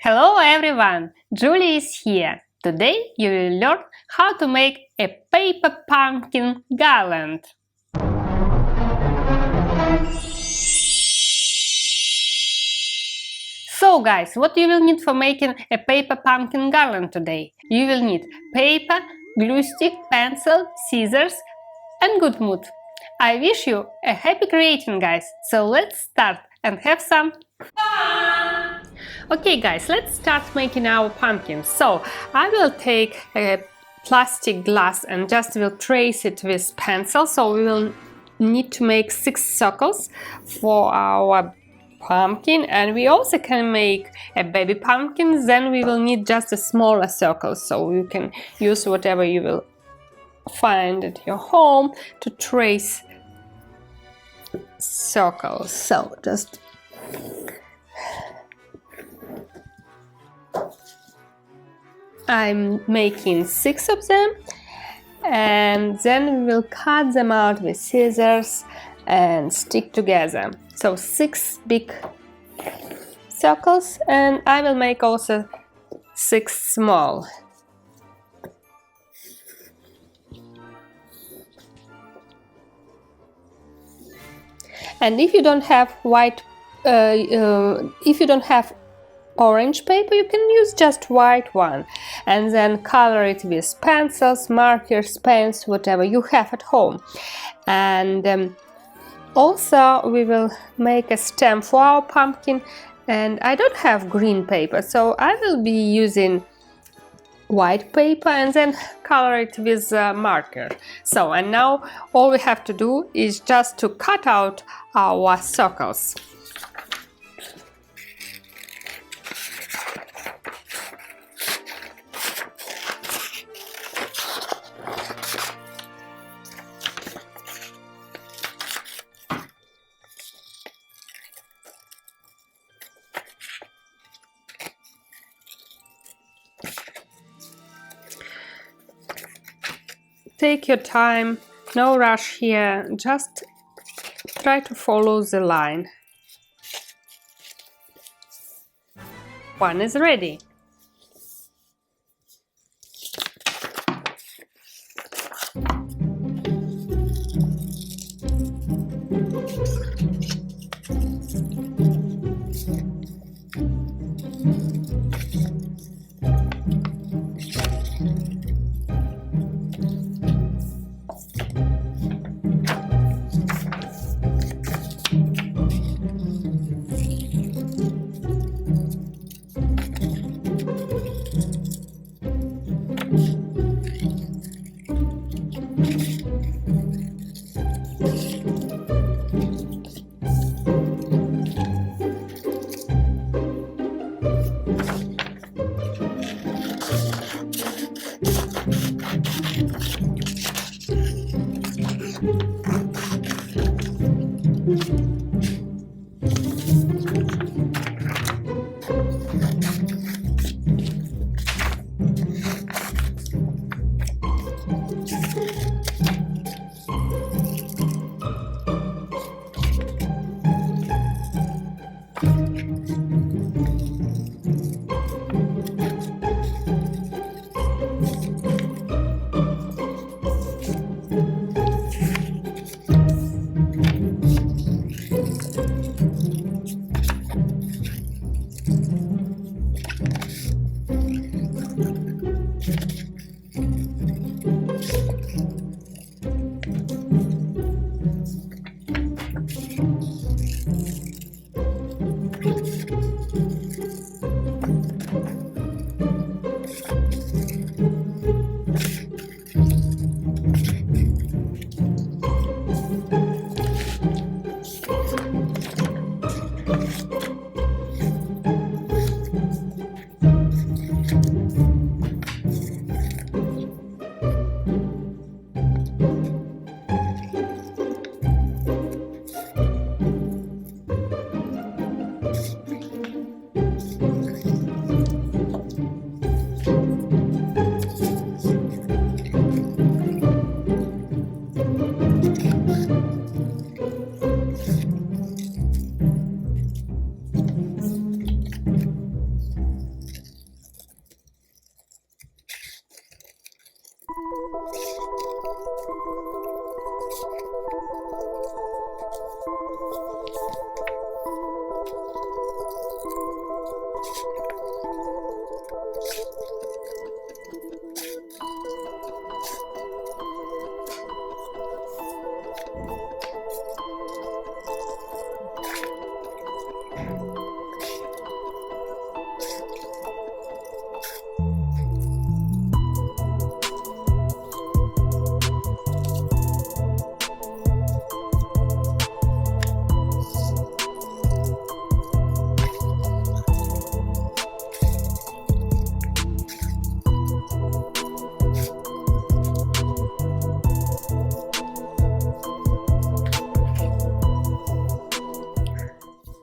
Hello everyone! Julie is here. Today you will learn how to make a paper pumpkin garland. So guys, what you will need for making a paper pumpkin garland today? You will need paper, glue stick, pencil, scissors and good mood. I wish you a happy creating, guys. So let's start and have some fun! Okay guys, let's start making our pumpkin. So I will take a plastic glass and just will trace it with pencil. So we will need to make 6 circles for our pumpkin, and we also can make a baby pumpkin. Then we will need just a smaller circle, so you can use whatever you will find at your home to trace circles. So just I'm making 6 of them, and then we will cut them out with scissors and stick together. So 6 big circles, and I will make also 6 small. And if you don't have orange paper, you can use just white one, and then color it with pencils, markers, pens, whatever you have at home. And also we will make a stem for our pumpkin, and I don't have green paper, so I will be using white paper and then color it with a marker. So, and now all we have to do is just to cut out our circles. Take your time, no rush here, just try to follow the line. One is ready.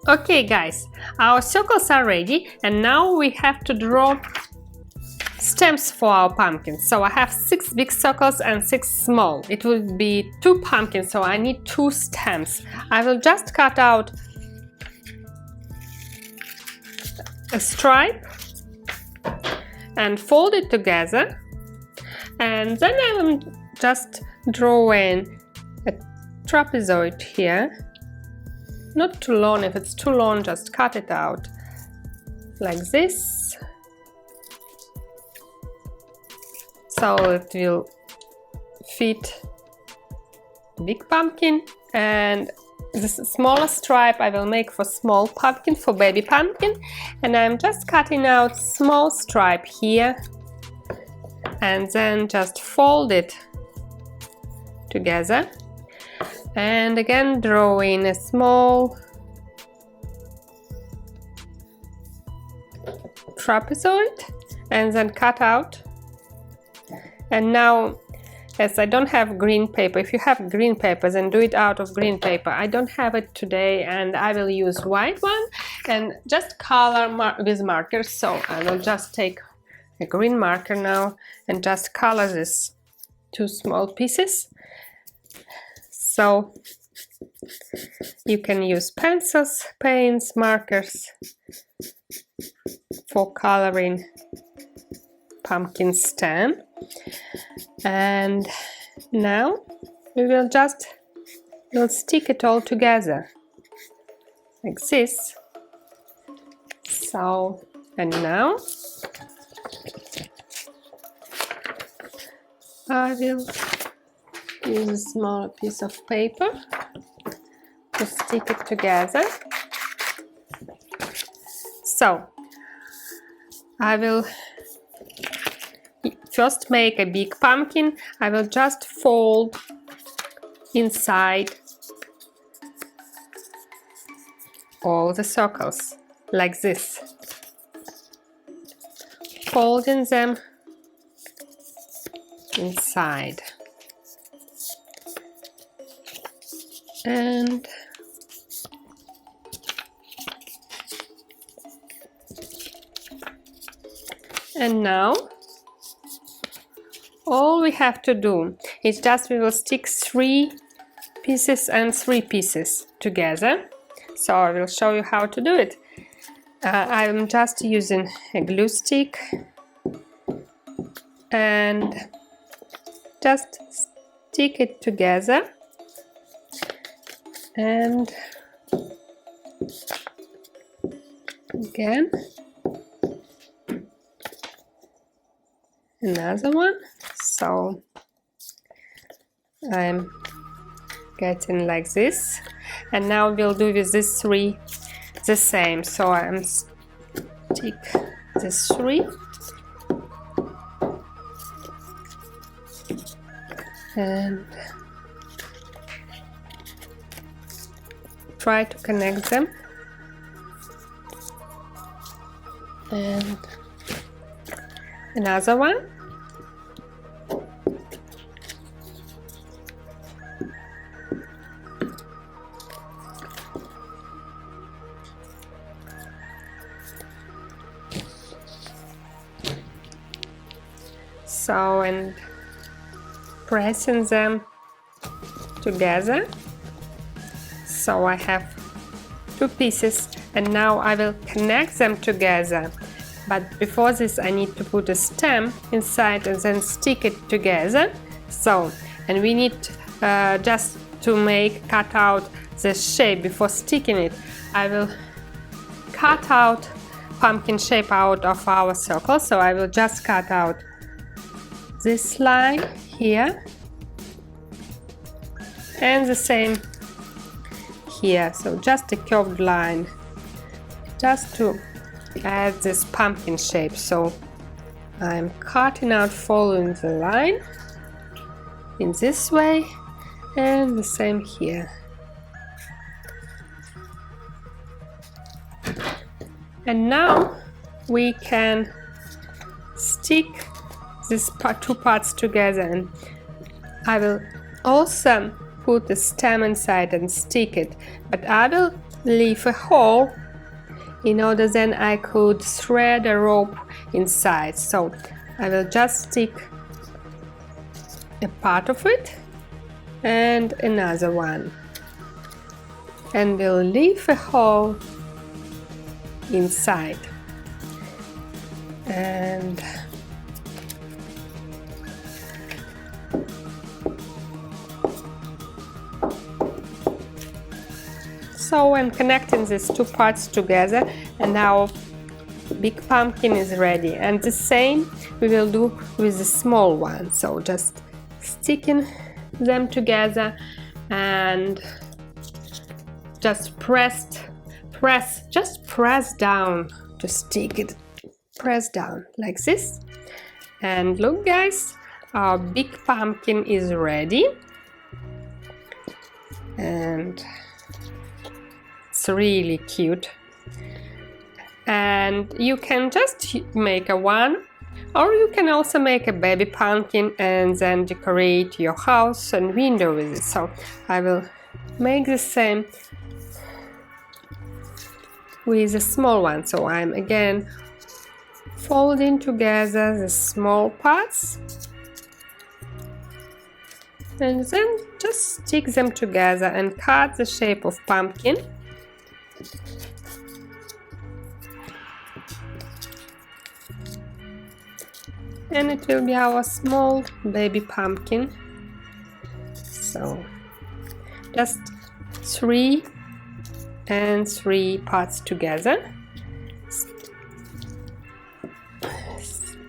Okay guys, our circles are ready and now we have to draw stems for our pumpkins. So I have 6 big circles and 6 small. It will be 2 pumpkins, so I need 2 stems. I will just cut out a stripe and fold it together, and then I will just draw in a trapezoid here. Not too long. If it's too long, just cut it out like this, so it will fit the big pumpkin. And this smaller stripe I will make for small pumpkin, for baby pumpkin, and I'm just cutting out small stripe here and then just fold it together, and again drawing a small trapezoid and then cut out. And now, as I don't have green paper, if you have green paper then do it out of green paper. I don't have it today and I will use white one and just color with markers. So I will just take a green marker now and just color this 2 small pieces. So you can use pencils, paints, markers for coloring pumpkin stem. And now we'll stick it all together like this. So, and now I will use a smaller piece of paper to stick it together. So I will first make a big pumpkin. I will just fold inside all the circles like this, folding them inside. And now all we have to do is just we will stick 3 pieces and 3 pieces together. So I will show you how to do it. I'm just using a glue stick and just stick it together, and again another one. So I'm getting like this, and now we'll do with these 3 the same. So I'm stick this 3 and try to connect them, and another one. So, and pressing them together. So I have 2 pieces, and now I will connect them together. But before this I need to put a stem inside and then stick it together. So, and we need just to cut out the shape before sticking it. I will cut out pumpkin shape out of our circle. So I will just cut out this line here and the same here. So just a curved line just to add this pumpkin shape. So I'm cutting out following the line in this way, and the same here. And now we can stick these 2 parts together, and I will also put the stem inside and stick it, but I will leave a hole in order then I could thread a rope inside. So I will just stick a part of it and another one, and we'll leave a hole inside. And so I'm connecting these two parts together, and our big pumpkin is ready. And the same we will do with the small one. So just sticking them together and just press down to stick it. Press down like this. And look guys, our big pumpkin is ready. And it's really cute. And you can just make a one, or you can also make a baby pumpkin and then decorate your house and window with it. So I will make the same with a small one. So I'm again folding together the small parts and then just stick them together and cut the shape of pumpkin. And it will be our small baby pumpkin. So just 3 and 3 parts together,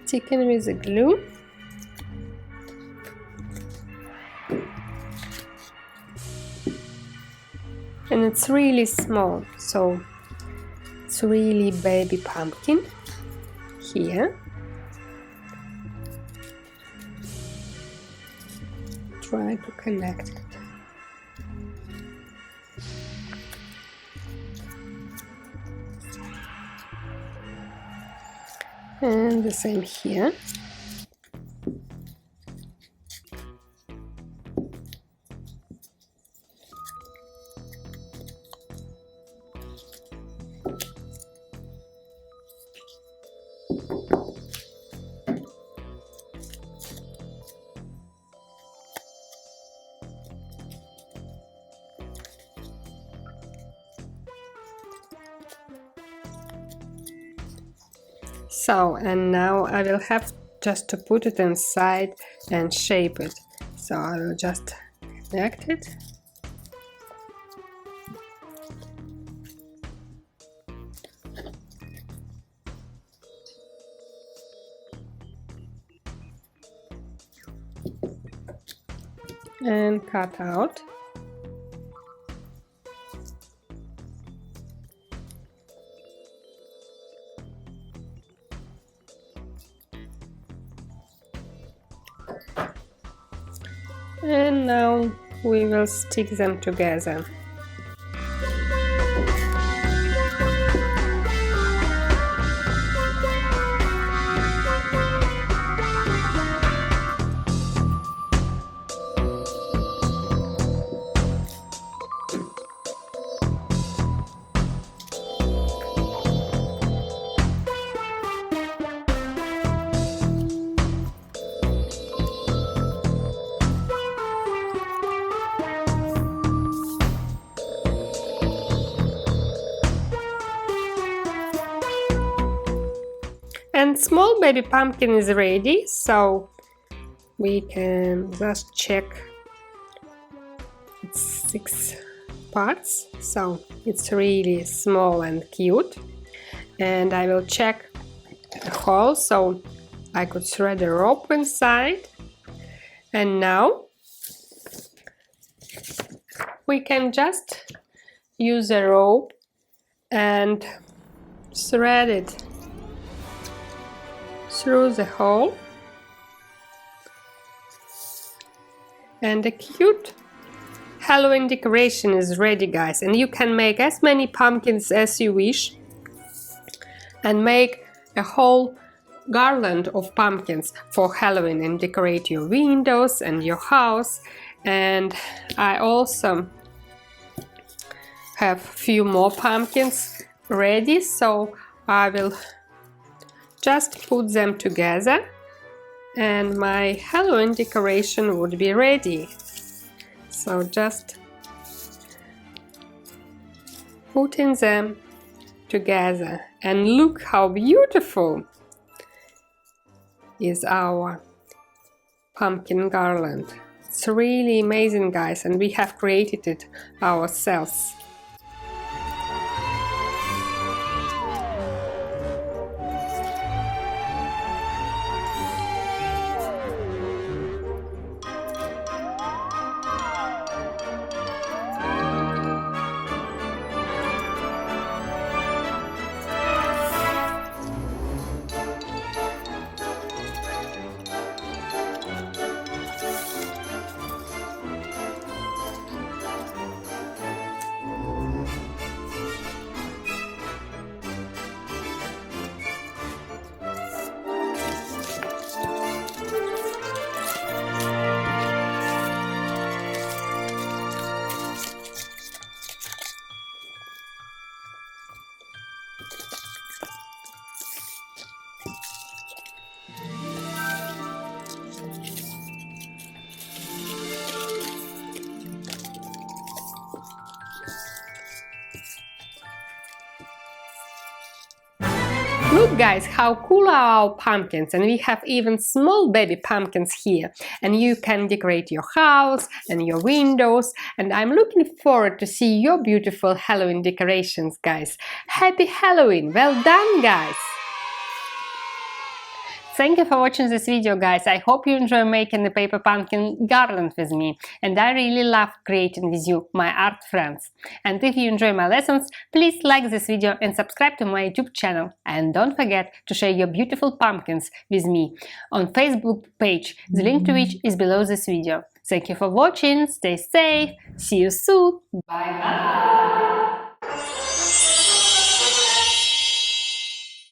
sticking with the glue. And it's really small, so it's really baby pumpkin here. Try to connect it. And the same here. So, and now I will have just to put it inside and shape it. So I will just connect it. And cut out. And now we will stick them together. And small baby pumpkin is ready, so we can just check. It's 6 parts, so it's really small and cute. And I will check the hole so I could thread a rope inside. And now we can just use a rope and thread it through the hole, and a cute Halloween decoration is ready, guys. And you can make as many pumpkins as you wish and make a whole garland of pumpkins for Halloween and decorate your windows and your house. And I also have few more pumpkins ready, so I will just put them together and my Halloween decoration would be ready. So just putting them together, and look how beautiful is our pumpkin garland. It's really amazing, guys, and we have created it ourselves. Look, guys, how cool are our pumpkins, and we have even small baby pumpkins here, and you can decorate your house and your windows, and I'm looking forward to see your beautiful Halloween decorations, guys. Happy Halloween! Well done, guys! Thank you for watching this video, guys. I hope you enjoy making the paper pumpkin garland with me, and I really love creating with you, my art friends. And if you enjoy my lessons, please like this video and subscribe to my YouTube channel. And don't forget to share your beautiful pumpkins with me on Facebook page, the link to which is below this video. Thank you for watching, stay safe, see you soon, bye bye!